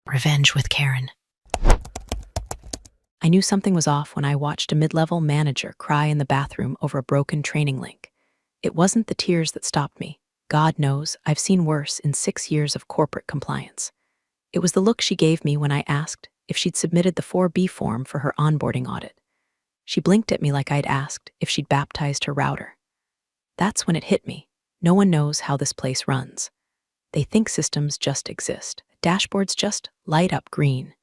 Revenge with Karen. I knew something was off when I watched a mid-level manager cry in the bathroom over a broken training link. It wasn't the tears that stopped me. God knows, I've seen worse in 6 years of corporate compliance. It was the look she gave me when I asked if she'd submitted the 4B form for her onboarding audit. She blinked at me like I'd asked if she'd baptized her router. That's when it hit me. No one knows how this place runs. They think systems just exist. Dashboards just light up green.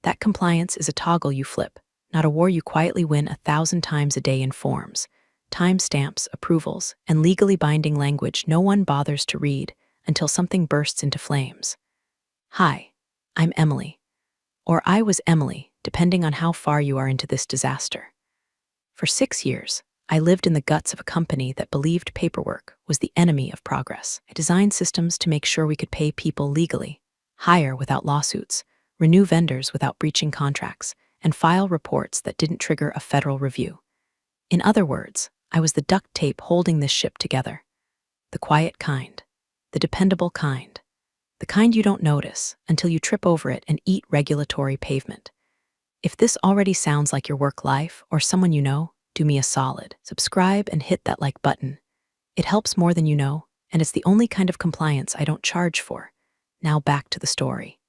That compliance is a toggle you flip, not a war you quietly win 1,000 times a day in forms, timestamps, approvals, and legally binding language no one bothers to read until something bursts into flames. Hi, I'm Emily. Or I was Emily, depending on how far you are into this disaster. For 6 years, I lived in the guts of a company that believed paperwork was the enemy of progress. I designed systems to make sure we could pay people legally, hire without lawsuits, renew vendors without breaching contracts, and file reports that didn't trigger a federal review. In other words, I was the duct tape holding this ship together. The quiet kind, the dependable kind, the kind you don't notice until you trip over it and eat regulatory pavement. If this already sounds like your work life or someone you know, do me a solid. Subscribe and hit that like button. It helps more than you know, and it's the only kind of compliance I don't charge for. Now back to the story.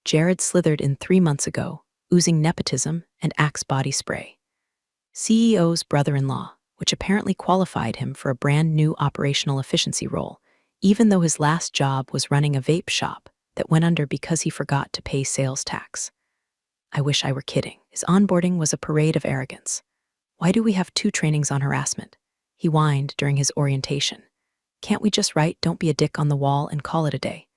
Jared slithered in 3 months ago, oozing nepotism and Axe body spray. CEO's brother-in-law, which apparently qualified him for a brand new operational efficiency role, even though his last job was running a vape shop that went under because he forgot to pay sales tax. I wish I were kidding. His onboarding was a parade of arrogance. Why do we have 2 trainings on harassment? He whined during his orientation. Can't we just write "don't be a dick" on the wall and call it a day?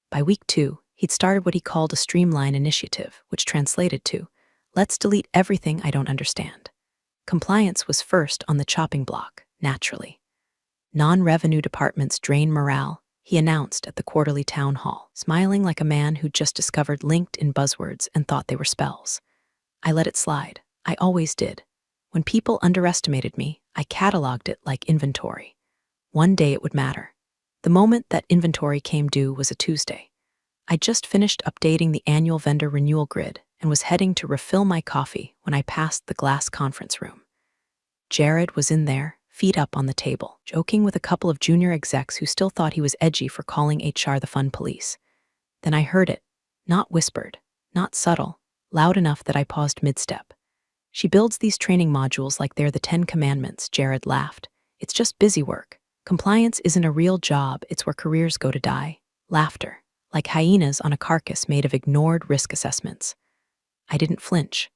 By week 2, he'd started what he called a streamline initiative, which translated to, let's delete everything I don't understand. Compliance was first on the chopping block, naturally. Non-revenue departments drain morale, he announced at the quarterly town hall, smiling like a man who'd just discovered LinkedIn buzzwords and thought they were spells. I let it slide. I always did. When people underestimated me, I cataloged it like inventory. One day it would matter. The moment that inventory came due was a Tuesday. I just finished updating the annual vendor renewal grid and was heading to refill my coffee when I passed the glass conference room. Jared was in there, feet up on the table, joking with a couple of junior execs who still thought he was edgy for calling HR the fun police. Then I heard it, not whispered, not subtle, loud enough that I paused mid-step. She builds these training modules like they're the 10 Commandments, Jared laughed. It's just busy work. Compliance isn't a real job, it's where careers go to die. Laughter, like hyenas on a carcass made of ignored risk assessments. I didn't flinch,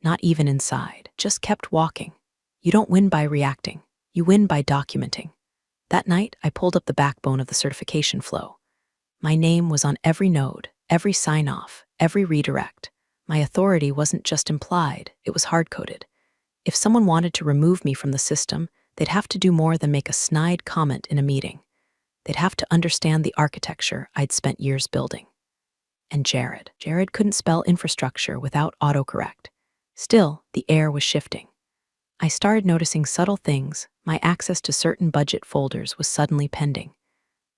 not even inside, just kept walking. You don't win by reacting, you win by documenting. That night, I pulled up the backbone of the certification flow. My name was on every node, every sign-off, every redirect. My authority wasn't just implied, it was hard-coded. If someone wanted to remove me from the system, they'd have to do more than make a snide comment in a meeting. They'd have to understand the architecture I'd spent years building. And Jared couldn't spell infrastructure without autocorrect. Still, the air was shifting. I started noticing subtle things. My access to certain budget folders was suddenly pending.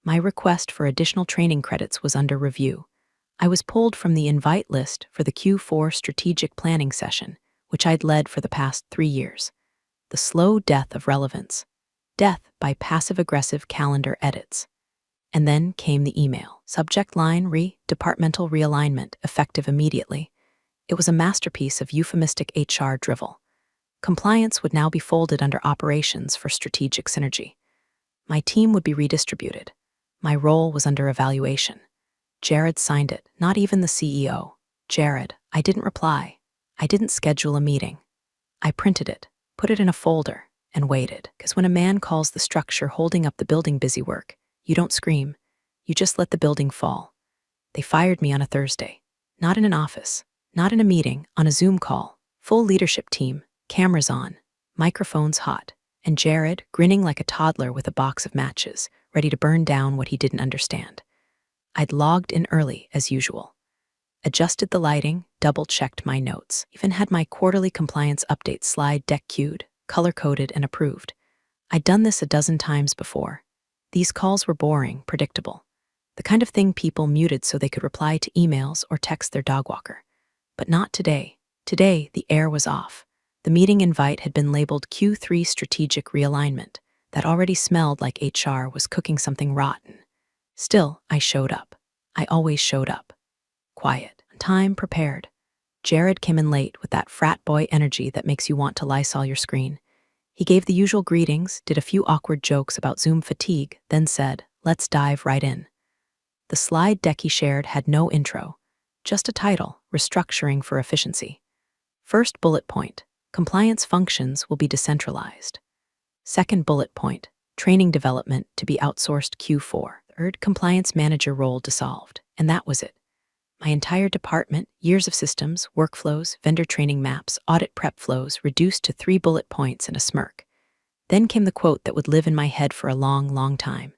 My request for additional training credits was under review. I was pulled from the invite list for the Q4 strategic planning session, which I'd led for the past 3 years. The slow death of relevance. Death by passive-aggressive calendar edits. And then came the email. Subject line departmental realignment, effective immediately. It was a masterpiece of euphemistic HR drivel. Compliance would now be folded under operations for strategic synergy. My team would be redistributed. My role was under evaluation. Jared signed it, not even the CEO. Jared, I didn't reply. I didn't schedule a meeting. I printed it, put it in a folder, and waited. Because when a man calls the structure holding up the building busy work, you don't scream. You just let the building fall. They fired me on a Thursday. Not in an office, not in a meeting, on a Zoom call. Full leadership team, cameras on, microphones hot, and Jared grinning like a toddler with a box of matches, ready to burn down what he didn't understand. I'd logged in early, as usual. Adjusted the lighting, double-checked my notes, even had my quarterly compliance update slide deck queued, color-coded, and approved. I'd done this a dozen times before. These calls were boring, predictable. The kind of thing people muted so they could reply to emails or text their dog walker. But not today. Today, the air was off. The meeting invite had been labeled Q3 Strategic Realignment. That already smelled like HR was cooking something rotten. Still, I showed up. I always showed up. Quiet, on time, prepared. Jared came in late with that frat boy energy that makes you want to Lysol your screen. He gave the usual greetings, did a few awkward jokes about Zoom fatigue, then said, "Let's dive right in." The slide deck he shared had no intro, just a title, Restructuring for Efficiency. First bullet point, compliance functions will be decentralized. Second bullet point, training development to be outsourced Q4. Third, compliance manager role dissolved. And that was it. My entire department, years of systems, workflows, vendor training maps, audit prep flows reduced to 3 bullet points and a smirk. Then came the quote that would live in my head for a long, long time.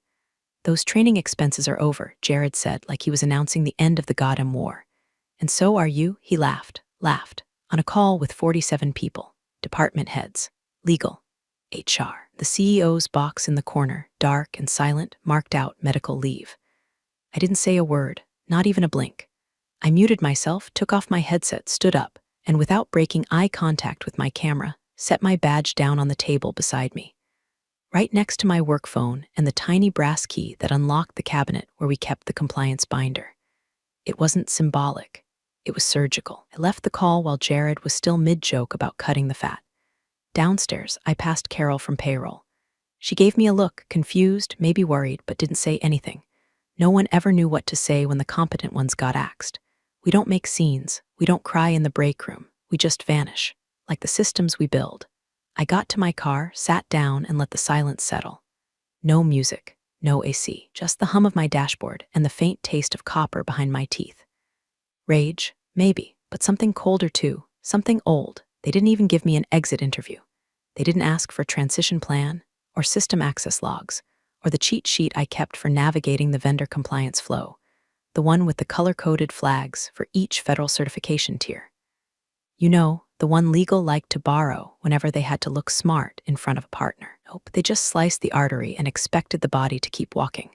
"Those training expenses are over," Jared said, like he was announcing the end of the Goddamn War. "And so are you," he laughed, on a call with 47 people, department heads, legal, HR. The CEO's box in the corner, dark and silent, marked out medical leave. I didn't say a word, not even a blink. I muted myself, took off my headset, stood up, and without breaking eye contact with my camera, set my badge down on the table beside me, right next to my work phone and the tiny brass key that unlocked the cabinet where we kept the compliance binder. It wasn't symbolic. It was surgical. I left the call while Jared was still mid-joke about cutting the fat. Downstairs, I passed Carol from payroll. She gave me a look, confused, maybe worried, but didn't say anything. No one ever knew what to say when the competent ones got axed. We don't make scenes. We don't cry in the break room. We just vanish, like the systems we build. I got to my car, sat down, and let the silence settle. No music, no AC, just the hum of my dashboard and the faint taste of copper behind my teeth. Rage, maybe, but something colder too, something old. They didn't even give me an exit interview. They didn't ask for a transition plan, or system access logs, or the cheat sheet I kept for navigating the vendor compliance flow, the one with the color-coded flags for each federal certification tier. You know, the one legal liked to borrow whenever they had to look smart in front of a partner. Nope, they just sliced the artery and expected the body to keep walking.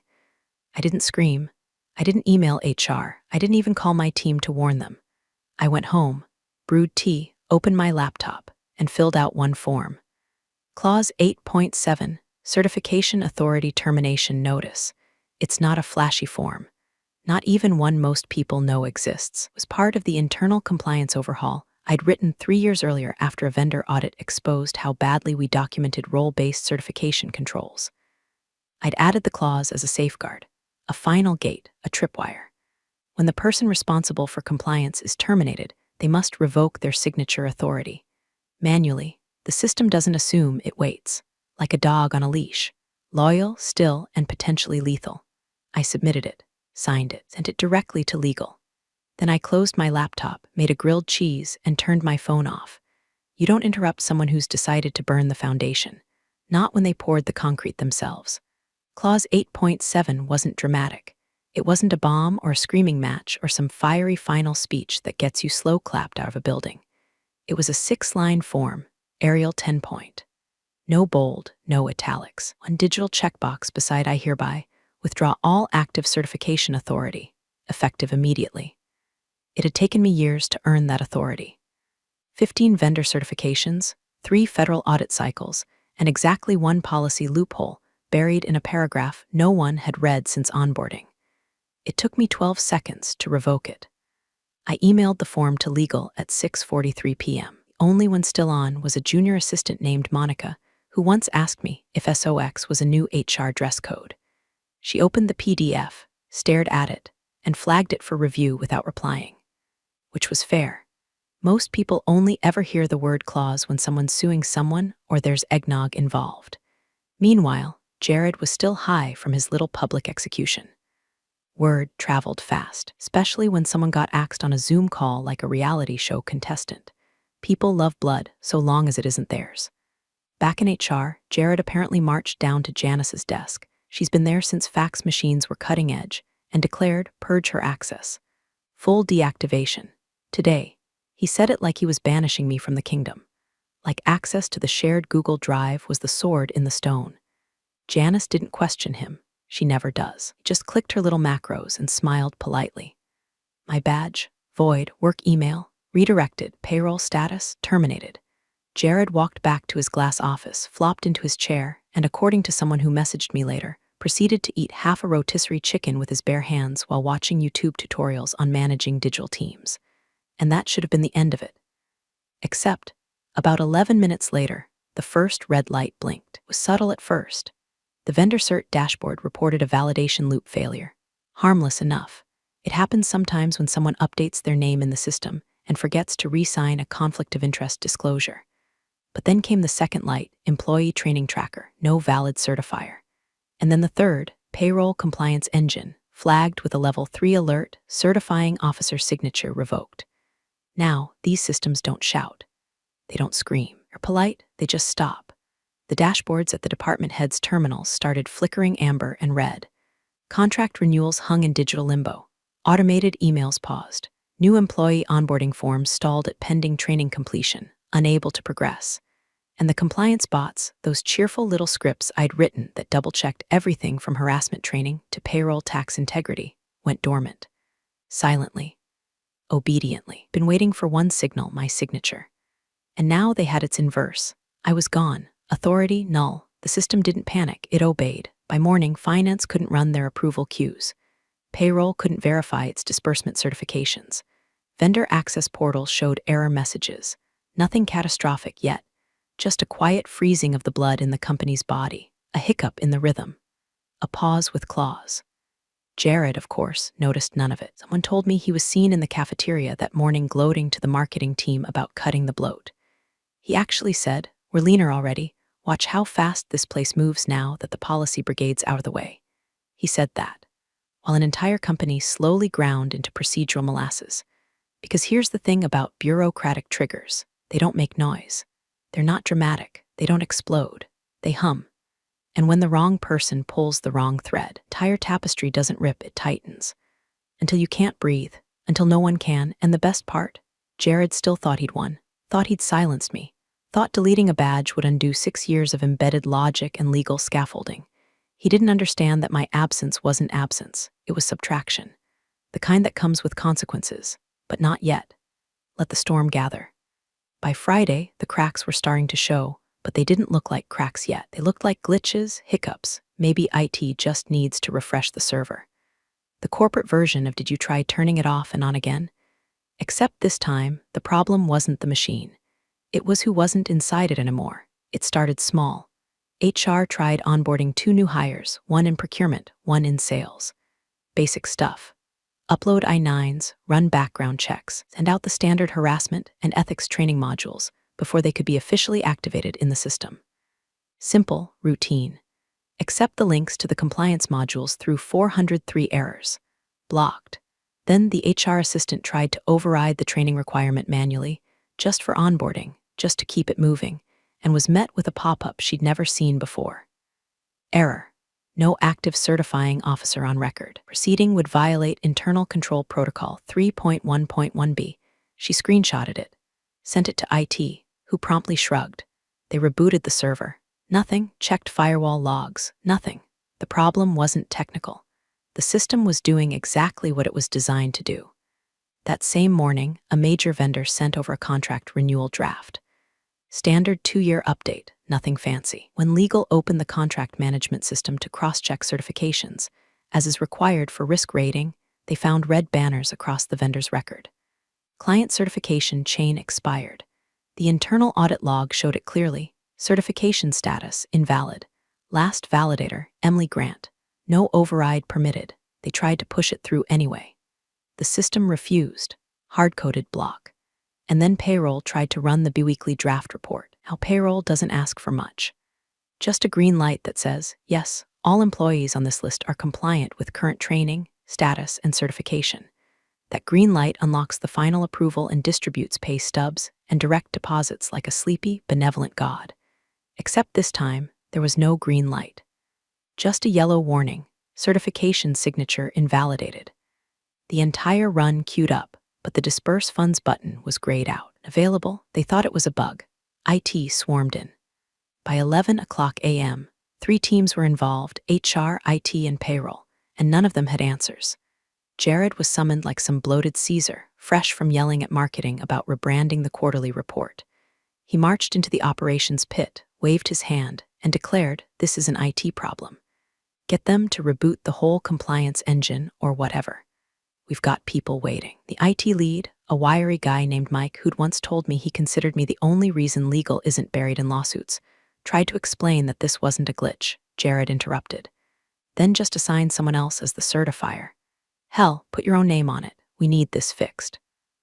I didn't scream. I didn't email HR. I didn't even call my team to warn them. I went home, brewed tea, opened my laptop, and filled out one form. Clause 8.7, Certification Authority Termination Notice. It's not a flashy form. Not even one most people know exists. It was part of the internal compliance overhaul I'd written 3 years earlier after a vendor audit exposed how badly we documented role-based certification controls. I'd added the clause as a safeguard, a final gate, a tripwire. When the person responsible for compliance is terminated, they must revoke their signature authority. Manually, the system doesn't assume, it waits, like a dog on a leash, loyal, still, and potentially lethal. I submitted it, signed it, sent it directly to legal. Then I closed my laptop, made a grilled cheese, and turned my phone off. You don't interrupt someone who's decided to burn the foundation, not when they poured the concrete themselves. Clause 8.7 wasn't dramatic. It wasn't a bomb or a screaming match or some fiery final speech that gets you slow clapped out of a building. It was a 6-line form, Arial 10-point. No bold, no italics. One digital checkbox beside "I hereby withdraw all active certification authority," effective immediately. It had taken me years to earn that authority. 15 vendor certifications, 3 federal audit cycles, and exactly one policy loophole buried in a paragraph no one had read since onboarding. It took me 12 seconds to revoke it. I emailed the form to legal at 6:43 p.m. The only one still on was a junior assistant named Monica, who once asked me if SOX was a new HR dress code. She opened the PDF, stared at it, and flagged it for review without replying. Which was fair. Most people only ever hear the word clause when someone's suing someone or there's eggnog involved. Meanwhile, Jared was still high from his little public execution. Word traveled fast, especially when someone got axed on a Zoom call like a reality show contestant. People love blood so long as it isn't theirs. Back in HR, Jared apparently marched down to Janice's desk. She's been there since fax machines were cutting edge, and declared purge her access. Full deactivation. Today. He said it like he was banishing me from the kingdom. Like access to the shared Google Drive was the sword in the stone. Janice didn't question him. She never does. Just clicked her little macros and smiled politely. My badge, void, work email, redirected, payroll status, terminated. Jared walked back to his glass office, flopped into his chair, and according to someone who messaged me later, proceeded to eat half a rotisserie chicken with his bare hands while watching YouTube tutorials on managing digital teams. And that should have been the end of it. Except, about 11 minutes later, the first red light blinked. It was subtle at first. The vendor cert dashboard reported a validation loop failure. Harmless enough. It happens sometimes when someone updates their name in the system and forgets to re-sign a conflict of interest disclosure. But then came the second light, employee training tracker, no valid certifier. And then the third, payroll compliance engine, flagged with a level 3 alert, certifying officer signature revoked. Now, these systems don't shout. They don't scream. They're polite, they just stop. The dashboards at the department heads' terminals started flickering amber and red. Contract renewals hung in digital limbo. Automated emails paused. New employee onboarding forms stalled at pending training completion, unable to progress. And the compliance bots, those cheerful little scripts I'd written that double-checked everything from harassment training to payroll tax integrity, went dormant. Silently. Obediently. Been waiting for one signal, my signature. And now they had its inverse. I was gone. Authority null. The system didn't panic, it obeyed. By morning, finance couldn't run their approval queues. Payroll couldn't verify its disbursement certifications. Vendor access portals showed error messages. Nothing catastrophic yet. Just a quiet freezing of the blood in the company's body, a hiccup in the rhythm, a pause with claws. Jared, of course, noticed none of it. Someone told me he was seen in the cafeteria that morning gloating to the marketing team about cutting the bloat. He actually said, "We're leaner already. Watch how fast this place moves now that the policy brigade's out of the way." He said that, while an entire company slowly ground into procedural molasses. Because here's the thing about bureaucratic triggers. They don't make noise. They're not dramatic. They don't explode. They hum. And when the wrong person pulls the wrong thread, entire tapestry doesn't rip, it tightens. Until you can't breathe, until no one can, and the best part, Jared still thought he'd won, thought he'd silenced me, thought deleting a badge would undo 6 years of embedded logic and legal scaffolding. He didn't understand that my absence wasn't absence, it was subtraction. The kind that comes with consequences, but not yet. Let the storm gather. By Friday, the cracks were starting to show, but they didn't look like cracks yet. They looked like glitches, hiccups. Maybe IT just needs to refresh the server. The corporate version of "did you try turning it off and on again?" Except this time, the problem wasn't the machine. It was who wasn't inside it anymore. It started small. HR tried onboarding 2 new hires, one in procurement, one in sales. Basic stuff. Upload I-9s, run background checks, send out the standard harassment and ethics training modules before they could be officially activated in the system. Simple, routine. Accept the links to the compliance modules through 403 errors. Blocked. Then the HR assistant tried to override the training requirement manually, just for onboarding, just to keep it moving, and was met with a pop-up she'd never seen before. Error. No active certifying officer on record. Proceeding would violate Internal Control Protocol 3.1.1b. She screenshotted it, sent it to IT, who promptly shrugged. They rebooted the server. Nothing, checked firewall logs, nothing. The problem wasn't technical. The system was doing exactly what it was designed to do. That same morning, a major vendor sent over a contract renewal draft. Standard 2-year update, nothing fancy. When legal opened the contract management system to cross-check certifications, as is required for risk rating, they found red banners across the vendor's record. Client certification chain expired. The internal audit log showed it clearly. Certification status invalid. Last validator, Emily Grant. No override permitted. They tried to push it through anyway. The system refused. Hard-coded block. And then payroll tried to run the biweekly draft report. How payroll doesn't ask for much. Just a green light that says, yes, all employees on this list are compliant with current training, status, and certification. That green light unlocks the final approval and distributes pay stubs and direct deposits like a sleepy, benevolent god. Except this time, there was no green light. Just a yellow warning, certification signature invalidated. The entire run queued up, but the Disperse Funds button was grayed out. Available, they thought it was a bug. IT swarmed in. By 11 o'clock a.m., 3 teams were involved: HR, IT, and payroll, and none of them had answers. Jared was summoned like some bloated Caesar, fresh from yelling at marketing about rebranding the quarterly report. He marched into the operations pit, waved his hand, and declared, "This is an IT problem. Get them to reboot the whole compliance engine or whatever. We've got people waiting." The IT lead, a wiry guy named Mike who'd once told me he considered me the only reason legal isn't buried in lawsuits, tried to explain that this wasn't a glitch. Jared interrupted. "Then just assign someone else as the certifier. Hell, put your own name on it. We need this fixed."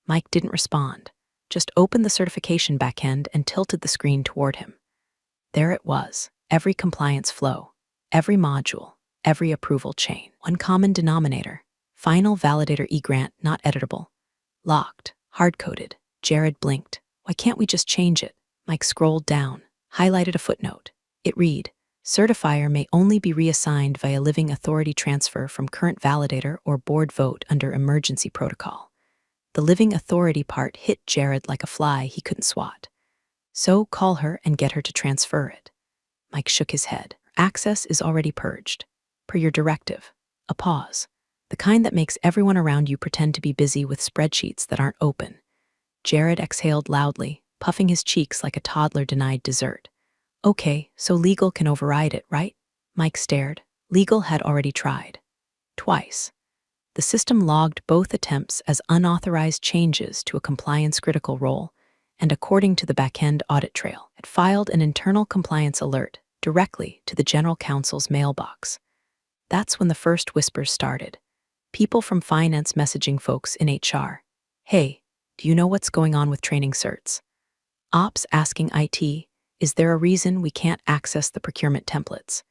Mike didn't respond, just opened the certification backend and tilted the screen toward him. There it was, every compliance flow, every module, every approval chain. One common denominator: final validator eGrant not editable. Locked, hard-coded. Jared blinked. "Why can't we just change it?" Mike scrolled down, highlighted a footnote. It read, "Certifier may only be reassigned via living authority transfer from current validator or board vote under emergency protocol." The living authority part hit Jared like a fly he couldn't swat. "So call her and get her to transfer it." Mike shook his head. "Access is already purged. Per your directive." A pause. The kind that makes everyone around you pretend to be busy with spreadsheets that aren't open. Jared exhaled loudly, puffing his cheeks like a toddler denied dessert. "Okay, so legal can override it, right?" Mike stared. Legal had already tried. Twice. The system logged both attempts as unauthorized changes to a compliance-critical role, and according to the backend audit trail, it filed an internal compliance alert directly to the General Counsel's mailbox. That's when the first whispers started. People from finance messaging folks in HR. "Hey, do you know what's going on with training certs?" Ops asking IT, "Is there a reason we can't access the procurement templates?"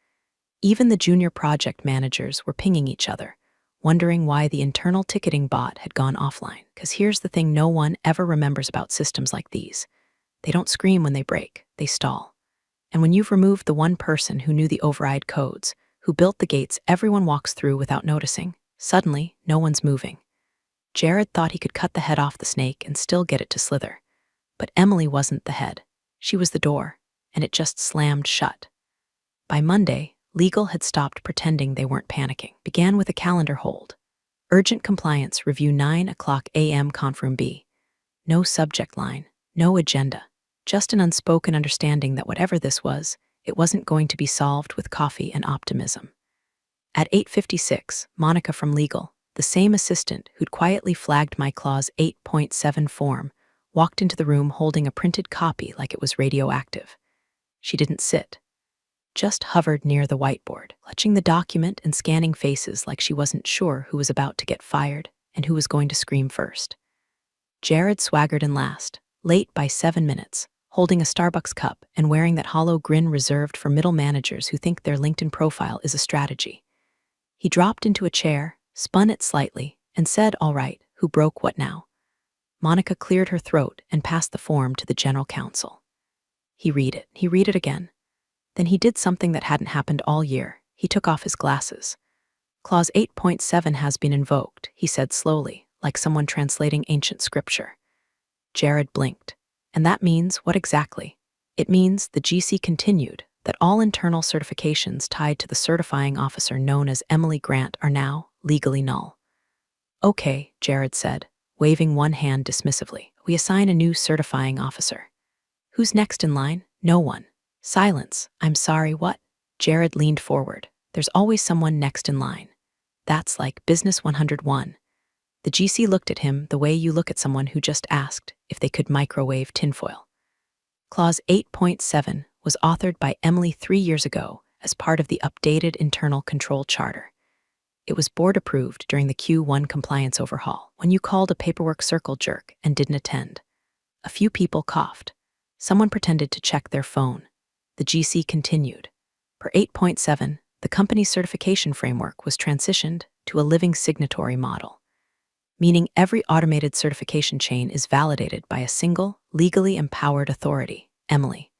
Even the junior project managers were pinging each other, wondering why the internal ticketing bot had gone offline. Because here's the thing no one ever remembers about systems like these. They don't scream when they break, they stall. And when you've removed the one person who knew the override codes, who built the gates everyone walks through without noticing, suddenly no one's moving. Jared thought he could cut the head off the snake and still get it to slither. But Emily wasn't the head. She was the door, and it just slammed shut. By Monday, legal had stopped pretending they weren't panicking. Began with a calendar hold. Urgent compliance review 9:00 a.m. Confroom B. No subject line, no agenda, just an unspoken understanding that whatever this was, it wasn't going to be solved with coffee and optimism. At 8:56, Monica from legal, the same assistant who'd quietly flagged my Clause 8.7 form, walked into the room holding a printed copy like it was radioactive. She didn't sit, just hovered near the whiteboard, clutching the document and scanning faces like she wasn't sure who was about to get fired and who was going to scream first. Jared swaggered in last, late by 7 minutes, holding a Starbucks cup and wearing that hollow grin reserved for middle managers who think their LinkedIn profile is a strategy. He dropped into a chair, spun it slightly, and said, "All right, who broke what now?" Monica cleared her throat and passed the form to the General Counsel. He read it again. Then he did something that hadn't happened all year. He took off his glasses. "Clause 8.7 has been invoked," he said slowly, like someone translating ancient scripture. Jared blinked. "And that means what exactly?" "It means," the GC continued, "that all internal certifications tied to the certifying officer known as Emily Grant are now legally null." "Okay," Jared said, waving one hand dismissively. "We assign a new certifying officer. Who's next in line?" "No one." Silence. "I'm sorry, what?" Jared leaned forward. "There's always someone next in line. That's like Business 101. The GC looked at him the way you look at someone who just asked if they could microwave tinfoil. Clause 8.7 was authored by Emily 3 years ago as part of the updated internal control charter. It was board approved during the Q1 compliance overhaul, when you called a paperwork circle jerk and didn't attend. A few people coughed. Someone pretended to check their phone. The GC continued. Per 8.7, the company's certification framework was transitioned to a living signatory model, meaning every automated certification chain is validated by a single, legally empowered authority, Emily.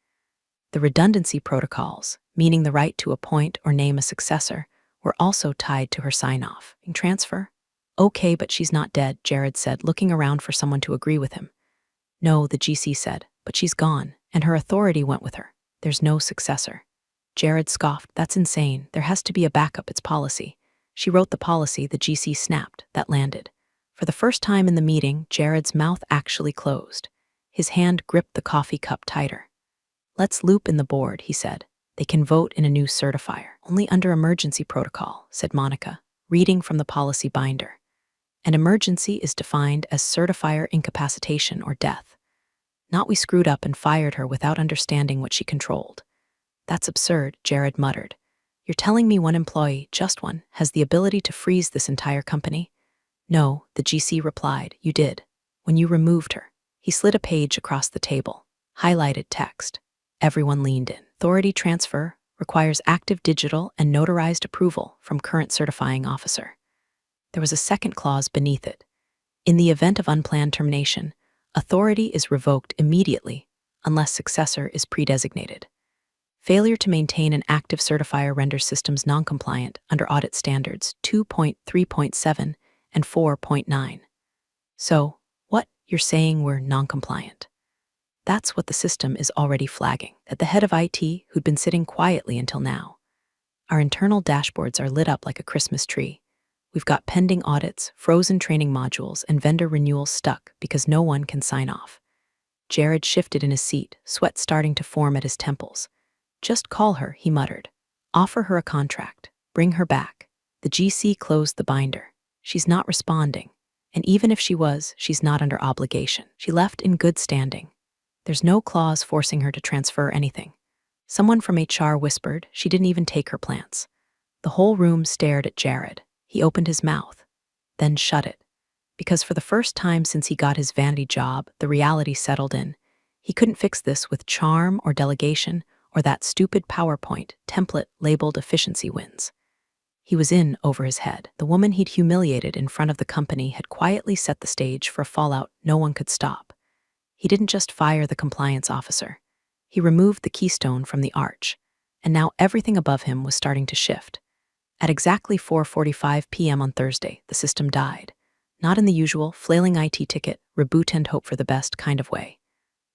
The redundancy protocols, meaning the right to appoint or name a successor, were also tied to her sign-off. Transfer? "Okay, but she's not dead," Jared said, looking around for someone to agree with him. "No," the GC said, "but she's gone, and her authority went with her. There's no successor." Jared scoffed. That's insane. There has to be a backup. It's policy. She wrote the policy. The GC snapped. That landed. For the first time in the meeting, Jared's mouth actually closed. His hand gripped the coffee cup tighter. Let's loop in the board, he said. They can vote in a new certifier. Only under emergency protocol, said Monica, reading from the policy binder. An emergency is defined as certifier incapacitation or death. Not we screwed up and fired her without understanding what she controlled. That's absurd, Jared muttered. You're telling me one employee, just one, has the ability to freeze this entire company? No, the GC replied, you did. When you removed her. He slid a page across the table. Highlighted text. Everyone leaned in. Authority transfer requires active digital and notarized approval from current certifying officer. There was a second clause beneath it. In the event of unplanned termination, authority is revoked immediately unless successor is pre-designated. Failure to maintain an active certifier renders systems non-compliant under audit standards 2.3.7 and 4.9. So, what? You're saying we're non-compliant? That's what the system is already flagging. At the head of IT, who'd been sitting quietly until now. Our internal dashboards are lit up like a Christmas tree. We've got pending audits, frozen training modules, and vendor renewals stuck because no one can sign off. Jared shifted in his seat, sweat starting to form at his temples. Just call her, he muttered. Offer her a contract. Bring her back. The GC closed the binder. She's not responding. And even if she was, she's not under obligation. She left in good standing. There's no clause forcing her to transfer anything. Someone from HR whispered she didn't even take her plants. The whole room stared at Jared. He opened his mouth, then shut it. Because for the first time since he got his vanity job, the reality settled in. He couldn't fix this with charm or delegation or that stupid PowerPoint template labeled efficiency wins. He was in over his head. The woman he'd humiliated in front of the company had quietly set the stage for a fallout no one could stop. He didn't just fire the compliance officer. He removed the keystone from the arch, and now everything above him was starting to shift. At exactly 4:45 p.m. on Thursday, the system died. Not in the usual flailing IT ticket, reboot and hope for the best kind of way.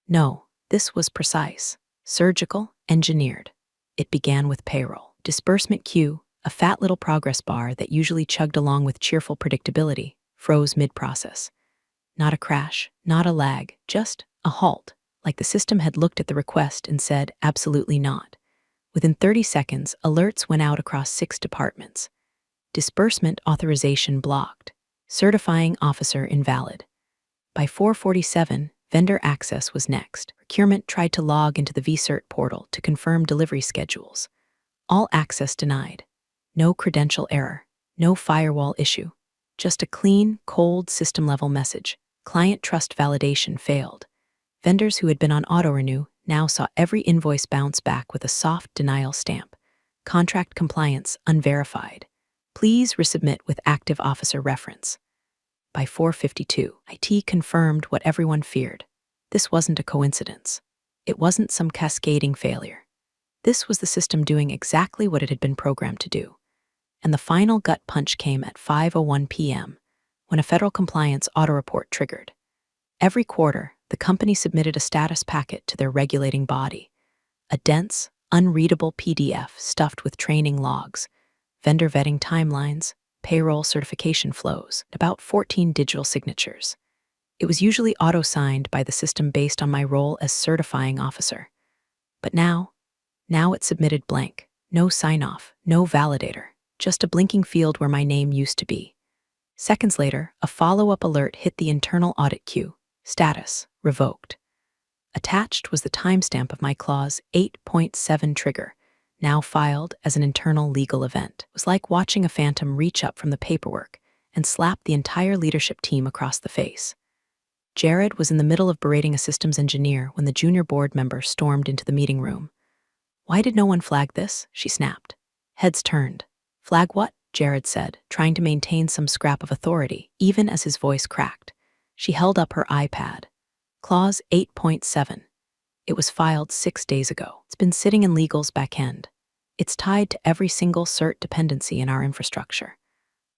No, this was precise, surgical, engineered. It began with payroll. Disbursement queue, a fat little progress bar that usually chugged along with cheerful predictability, froze mid-process. Not a crash, not a lag, just a halt, like the system had looked at the request and said, absolutely not. Within 30 seconds, alerts went out across 6 departments. Disbursement authorization blocked. Certifying officer invalid. By 4:47, vendor access was next. Procurement tried to log into the vCert portal to confirm delivery schedules. All access denied. No credential error. No firewall issue. Just a clean, cold system-level message. Client trust validation failed. Vendors who had been on auto-renew now saw every invoice bounce back with a soft denial stamp. Contract compliance unverified. Please resubmit with active officer reference. By 4:52, IT confirmed what everyone feared. This wasn't a coincidence. It wasn't some cascading failure. This was the system doing exactly what it had been programmed to do. And the final gut punch came at 5:01 p.m., when a federal compliance auto-report triggered. Every quarter, the company submitted a status packet to their regulating body. A dense, unreadable PDF stuffed with training logs, vendor vetting timelines, payroll certification flows, and about 14 digital signatures. It was usually auto-signed by the system based on my role as certifying officer. But now it submitted blank. No sign-off, no validator, just a blinking field where my name used to be. Seconds later, a follow-up alert hit the internal audit queue. Status, revoked. Attached was the timestamp of my Clause 8.7 trigger, now filed as an internal legal event. It was like watching a phantom reach up from the paperwork and slap the entire leadership team across the face. Jared was in the middle of berating a systems engineer when the junior board member stormed into the meeting room. Why did no one flag this? She snapped. Heads turned. Flag what? Jared said, trying to maintain some scrap of authority, even as his voice cracked. She held up her iPad. Clause 8.7. It was filed 6 days ago. It's been sitting in legal's back end. It's tied to every single cert dependency in our infrastructure.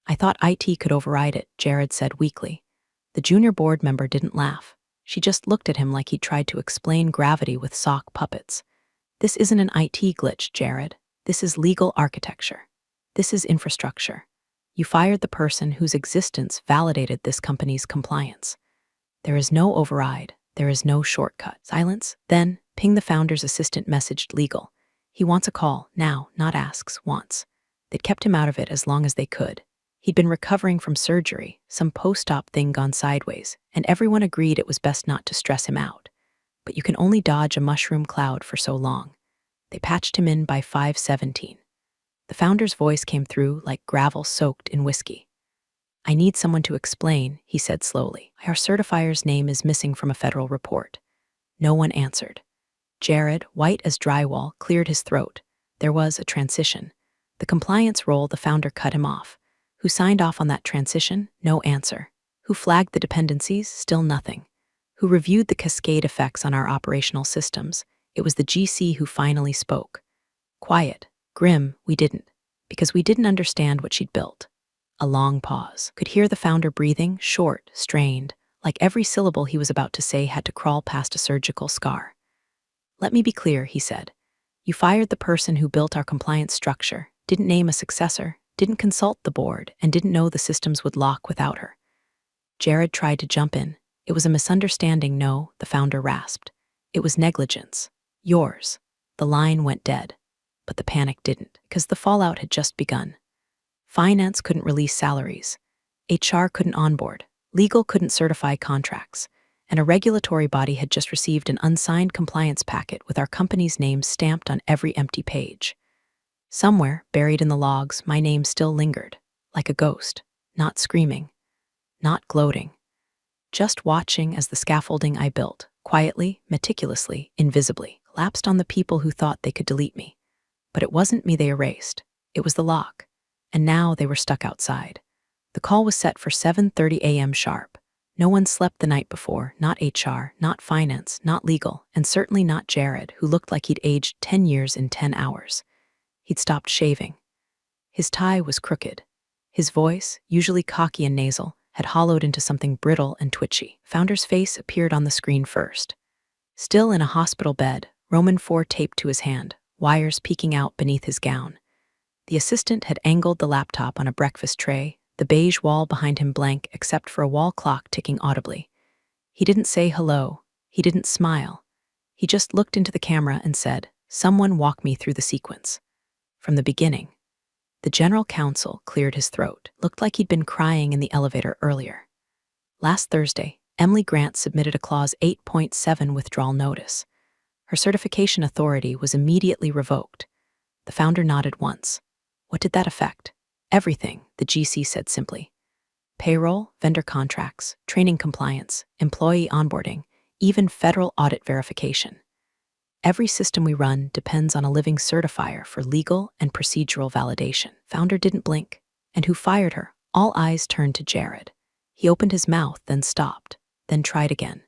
I thought IT could override it, Jared said weakly. The junior board member didn't laugh. She just looked at him like he'd tried to explain gravity with sock puppets. This isn't an IT glitch, Jared. This is legal architecture. This is infrastructure. You fired the person whose existence validated this company's compliance. There is no override. There is no shortcut. Silence. Then, ping the founder's assistant messaged legal. He wants a call, now, not asks, wants. They'd kept him out of it as long as they could. He'd been recovering from surgery, some post-op thing gone sideways, and everyone agreed it was best not to stress him out. But you can only dodge a mushroom cloud for so long. They patched him in by 5:17. The founder's voice came through like gravel soaked in whiskey. I need someone to explain, he said slowly. Our certifier's name is missing from a federal report. No one answered. Jared, white as drywall, cleared his throat. There was a transition. The compliance role, the founder cut him off. Who signed off on that transition? No answer. Who flagged the dependencies? Still nothing. Who reviewed the cascade effects on our operational systems? It was the GC who finally spoke. Quiet, grim, we didn't. Because we didn't understand what she'd built. A long pause. Could hear the founder breathing, short, strained, like every syllable he was about to say had to crawl past a surgical scar. Let me be clear, he said. You fired the person who built our compliance structure, didn't name a successor, didn't consult the board, and didn't know the systems would lock without her. Jared tried to jump in. It was a misunderstanding, no, the founder rasped. It was negligence. Yours. The line went dead. But the panic didn't, because the fallout had just begun. Finance couldn't release salaries. HR couldn't onboard. Legal couldn't certify contracts. And a regulatory body had just received an unsigned compliance packet with our company's name stamped on every empty page. Somewhere, buried in the logs, my name still lingered, like a ghost, not screaming, not gloating, just watching as the scaffolding I built, quietly, meticulously, invisibly, collapsed on the people who thought they could delete me. But it wasn't me they erased. It was the lock. And now they were stuck outside. The call was set for 7:30 a.m. sharp. No one slept the night before, not HR, not finance, not legal, and certainly not Jared, who looked like he'd aged 10 years in 10 hours. He'd stopped shaving. His tie was crooked. His voice, usually cocky and nasal, had hollowed into something brittle and twitchy. Founder's face appeared on the screen first. Still in a hospital bed, Roman IV taped to his hand, wires peeking out beneath his gown. The assistant had angled the laptop on a breakfast tray, the beige wall behind him blank except for a wall clock ticking audibly. He didn't say hello. He didn't smile. He just looked into the camera and said, "Someone walk me through the sequence." From the beginning. The general counsel cleared his throat, looked like he'd been crying in the elevator earlier. Last Thursday, Emily Grant submitted a Clause 8.7 withdrawal notice. Her certification authority was immediately revoked. The founder nodded once. What did that affect? Everything, the GC said simply. Payroll, vendor contracts, training compliance, employee onboarding, even federal audit verification. Every system we run depends on a living certifier for legal and procedural validation. Founder didn't blink. And who fired her? All eyes turned to Jared. He opened his mouth, then stopped, then tried again.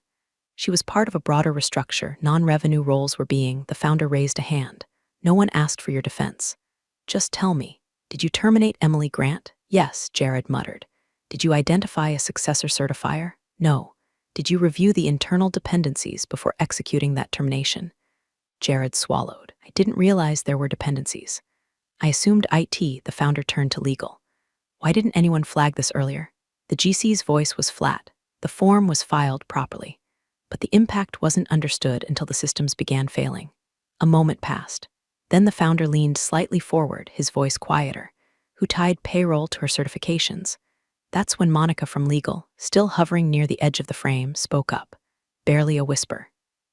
She was part of a broader restructure. Non-revenue roles were the founder raised a hand. No one asked for your defense. Just tell me, did you terminate Emily Grant? Yes, Jared muttered. Did you identify a successor certifier? No. Did you review the internal dependencies before executing that termination? Jared swallowed. I didn't realize there were dependencies. I assumed IT, the founder turned to legal. Why didn't anyone flag this earlier? The GC's voice was flat. The form was filed properly. But the impact wasn't understood until the systems began failing. A moment passed. Then the founder leaned slightly forward, his voice quieter. Who tied payroll to her certifications? That's when Monica from legal, still hovering near the edge of the frame, spoke up. Barely a whisper.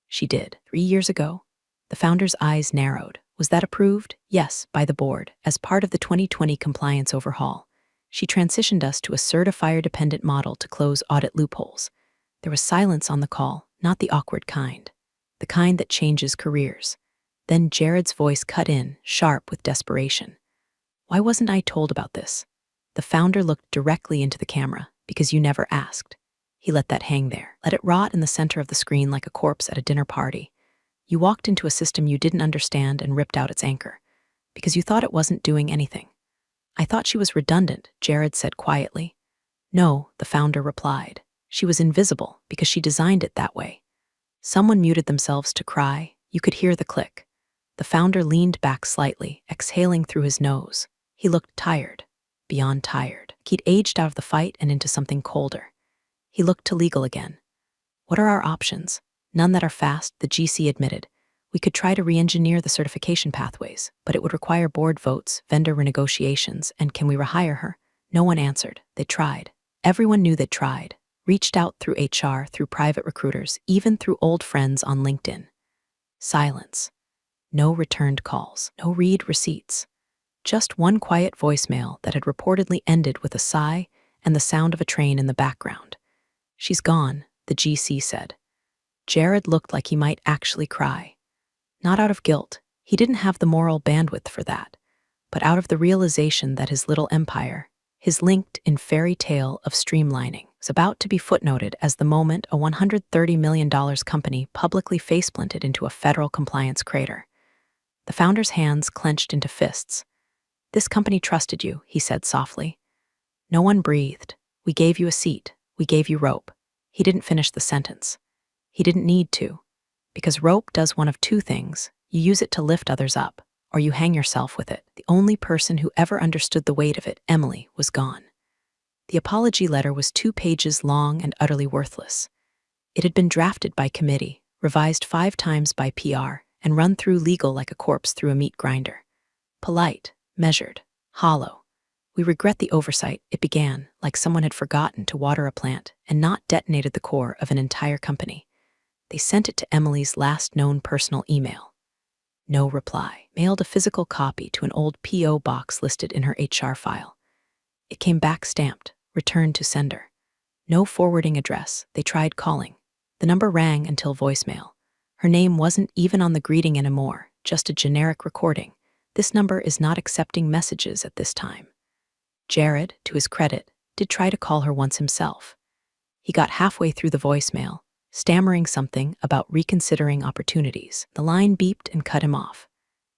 She did. 3 years ago. The founder's eyes narrowed. Was that approved? Yes, by the board, as part of the 2020 compliance overhaul. She transitioned us to a certifier-dependent model to close audit loopholes. There was silence on the call, not the awkward kind. The kind that changes careers. Then Jared's voice cut in, sharp with desperation. Why wasn't I told about this? The founder looked directly into the camera, because you never asked. He let that hang there, let it rot in the center of the screen like a corpse at a dinner party. You walked into a system you didn't understand and ripped out its anchor, because you thought it wasn't doing anything. I thought she was redundant, Jared said quietly. No, the founder replied. She was invisible because she designed it that way. Someone muted themselves to cry. You could hear the click. The founder leaned back slightly, exhaling through his nose. He looked tired, beyond tired. He'd aged out of the fight and into something colder. He looked to legal again. What are our options? None that are fast, the GC admitted. We could try to re-engineer the certification pathways, but it would require board votes, vendor renegotiations, and can we rehire her? No one answered. They tried. Everyone knew they'd tried. Reached out through HR, through private recruiters, even through old friends on LinkedIn. Silence. No returned calls. No read receipts. Just one quiet voicemail that had reportedly ended with a sigh and the sound of a train in the background. She's gone, the GC said. Jared looked like he might actually cry. Not out of guilt, he didn't have the moral bandwidth for that, but out of the realization that his little empire, his linked-in fairy tale of streamlining, was about to be footnoted as the moment a $130 million company publicly faceplanted into a federal compliance crater. The founder's hands clenched into fists. "This company trusted you," he said softly. No one breathed. "We gave you a seat. We gave you rope." He didn't finish the sentence. He didn't need to. Because rope does one of two things. You use it to lift others up, or you hang yourself with it. The only person who ever understood the weight of it, Emily, was gone. The apology letter was 2 pages long and utterly worthless. It had been drafted by committee, revised 5 times by PR, and run through legal like a corpse through a meat grinder. Polite, measured, hollow. "We regret the oversight," it began, like someone had forgotten to water a plant and not detonated the core of an entire company. They sent it to Emily's last known personal email. No reply. Mailed a physical copy to an old P.O. box listed in her HR file. It came back stamped, returned to sender. No forwarding address. They tried calling. The number rang until voicemail. Her name wasn't even on the greeting anymore, just a generic recording. "This number is not accepting messages at this time." Jared, to his credit, did try to call her once himself. He got halfway through the voicemail, stammering something about reconsidering opportunities. The line beeped and cut him off.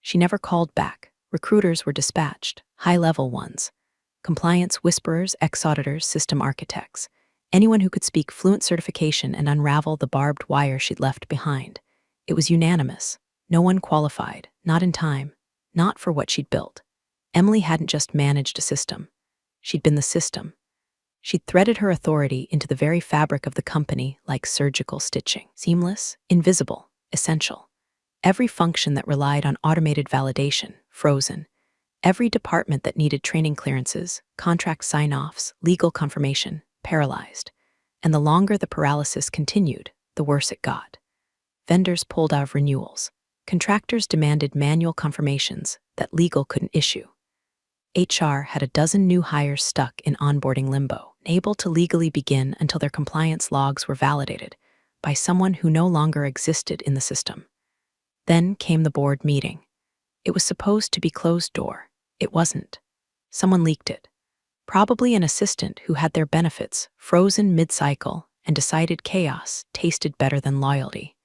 She never called back. Recruiters were dispatched, high-level ones. Compliance whisperers, ex-auditors, system architects. Anyone who could speak fluent certification and unravel the barbed wire she'd left behind. It was unanimous. No one qualified, not in time, not for what she'd built. Emily hadn't just managed a system. She'd been the system. She'd threaded her authority into the very fabric of the company like surgical stitching. Seamless, invisible, essential. Every function that relied on automated validation, frozen. Every department that needed training clearances, contract sign-offs, legal confirmation, paralyzed. And the longer the paralysis continued, the worse it got. Vendors pulled out of renewals. Contractors demanded manual confirmations that legal couldn't issue. HR had a dozen new hires stuck in onboarding limbo, unable to legally begin until their compliance logs were validated by someone who no longer existed in the system. Then came the board meeting. It was supposed to be closed door. It wasn't. Someone leaked it. Probably an assistant who had their benefits frozen mid-cycle and decided chaos tasted better than loyalty.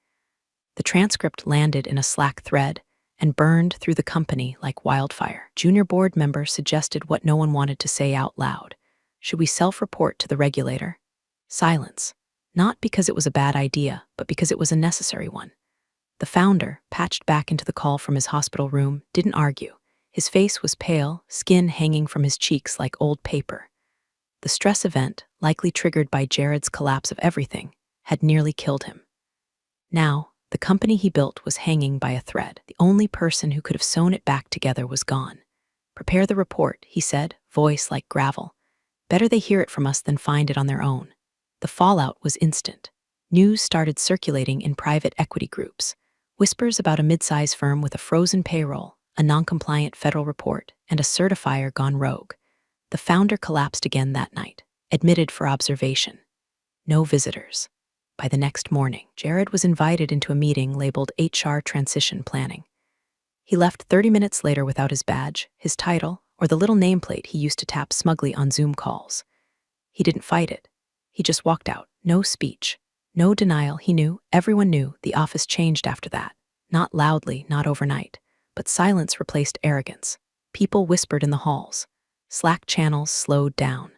The transcript landed in a Slack thread and burned through the company like wildfire. Junior board member suggested what no one wanted to say out loud. Should we self-report to the regulator? Silence. Not because it was a bad idea, but because it was a necessary one. The founder, patched back into the call from his hospital room, didn't argue. His face was pale, skin hanging from his cheeks like old paper. The stress event, likely triggered by Jared's collapse of everything, had nearly killed him. Now, the company he built was hanging by a thread. The only person who could have sewn it back together was gone. "Prepare the report," he said, voice like gravel. "Better they hear it from us than find it on their own." The fallout was instant. News started circulating in private equity groups. Whispers about a mid-size firm with a frozen payroll, a non-compliant federal report, and a certifier gone rogue. The founder collapsed again that night, admitted for observation. No visitors. By the next morning, Jared was invited into a meeting labeled HR Transition Planning. He left 30 minutes later without his badge, his title, or the little nameplate he used to tap smugly on Zoom calls. He didn't fight it. He just walked out. No speech. No denial. He knew, everyone knew, the office changed after that. Not loudly, not overnight. But silence replaced arrogance. People whispered in the halls. Slack channels slowed down.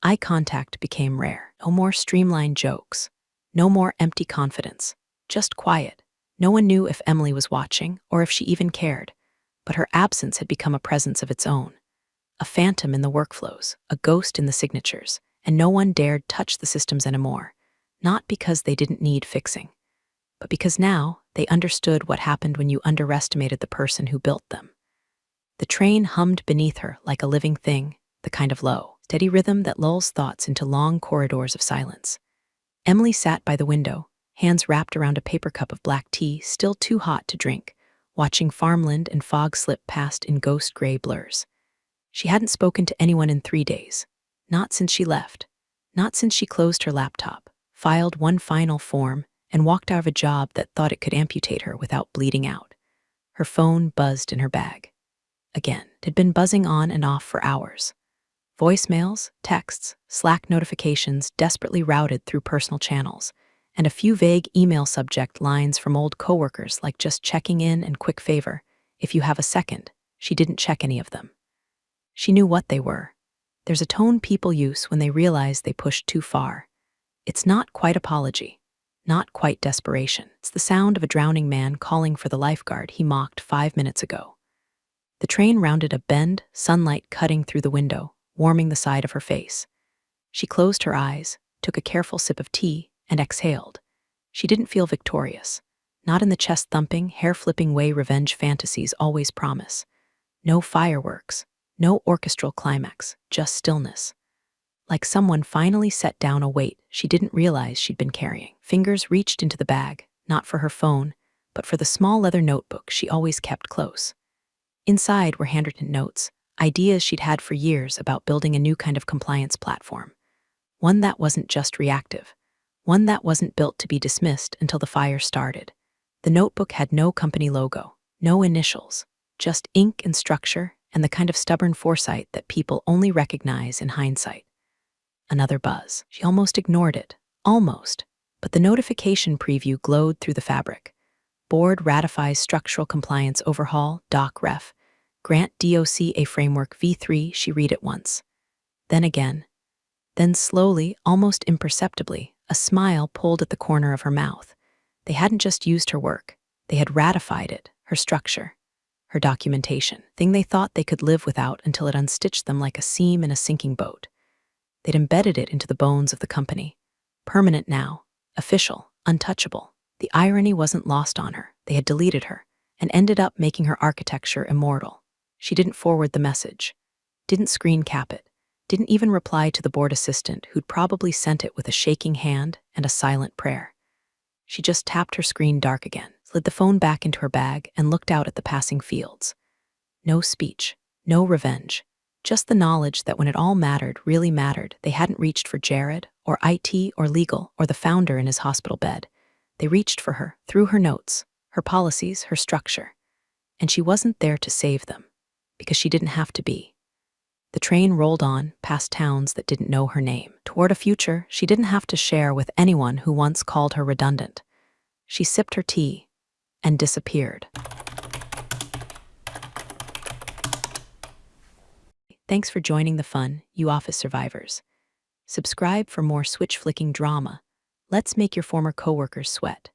Eye contact became rare. No more streamlined jokes. No more empty confidence. Just quiet. No one knew if Emily was watching or if she even cared, but her absence had become a presence of its own. A phantom in the workflows, a ghost in the signatures, and no one dared touch the systems anymore, not because they didn't need fixing, but because now they understood what happened when you underestimated the person who built them. The train hummed beneath her like a living thing, the kind of low, steady rhythm that lulls thoughts into long corridors of silence. Emily sat by the window, hands wrapped around a paper cup of black tea still too hot to drink, watching farmland and fog slip past in ghost-gray blurs. She hadn't spoken to anyone in 3 days. Not since she left. Not since she closed her laptop, filed one final form, and walked out of a job that thought it could amputate her without bleeding out. Her phone buzzed in her bag. Again, it had been buzzing on and off for hours. Voicemails, texts, Slack notifications desperately routed through personal channels, and a few vague email subject lines from old coworkers like just checking in and quick favor. If you have a second, she didn't check any of them. She knew what they were. There's a tone people use when they realize they pushed too far. It's not quite apology, not quite desperation. It's the sound of a drowning man calling for the lifeguard he mocked 5 minutes ago. The train rounded a bend, sunlight cutting through the window, warming the side of her face. She closed her eyes, took a careful sip of tea, and exhaled. She didn't feel victorious, not in the chest-thumping, hair-flipping way revenge fantasies always promise. No fireworks, no orchestral climax, just stillness. Like someone finally set down a weight she didn't realize she'd been carrying. Fingers reached into the bag, not for her phone, but for the small leather notebook she always kept close. Inside were handwritten notes, ideas she'd had for years about building a new kind of compliance platform. One that wasn't just reactive. One that wasn't built to be dismissed until the fire started. The notebook had no company logo, no initials, just ink and structure and the kind of stubborn foresight that people only recognize in hindsight. Another buzz. She almost ignored it. Almost. But the notification preview glowed through the fabric. Board ratifies structural compliance overhaul, doc ref. Grant DOC a framework v3, she read it once. Then again. Then slowly, almost imperceptibly, a smile pulled at the corner of her mouth. They hadn't just used her work. They had ratified it, her structure, her documentation, thing they thought they could live without until it unstitched them like a seam in a sinking boat. They'd embedded it into the bones of the company. Permanent now, official, untouchable. The irony wasn't lost on her. They had deleted her and ended up making her architecture immortal. She didn't forward the message, didn't screen cap it, didn't even reply to the board assistant who'd probably sent it with a shaking hand and a silent prayer. She just tapped her screen dark again, slid the phone back into her bag, and looked out at the passing fields. No speech, no revenge. Just the knowledge that when it all mattered, really mattered, they hadn't reached for Jared, or IT, or legal, or the founder in his hospital bed. They reached for her, through her notes, her policies, her structure. And she wasn't there to save them, because she didn't have to be. The train rolled on, past towns that didn't know her name, toward a future she didn't have to share with anyone who once called her redundant. She sipped her tea and disappeared. Thanks for joining the fun, you office survivors. Subscribe for more switch-flicking drama. Let's make your former coworkers sweat.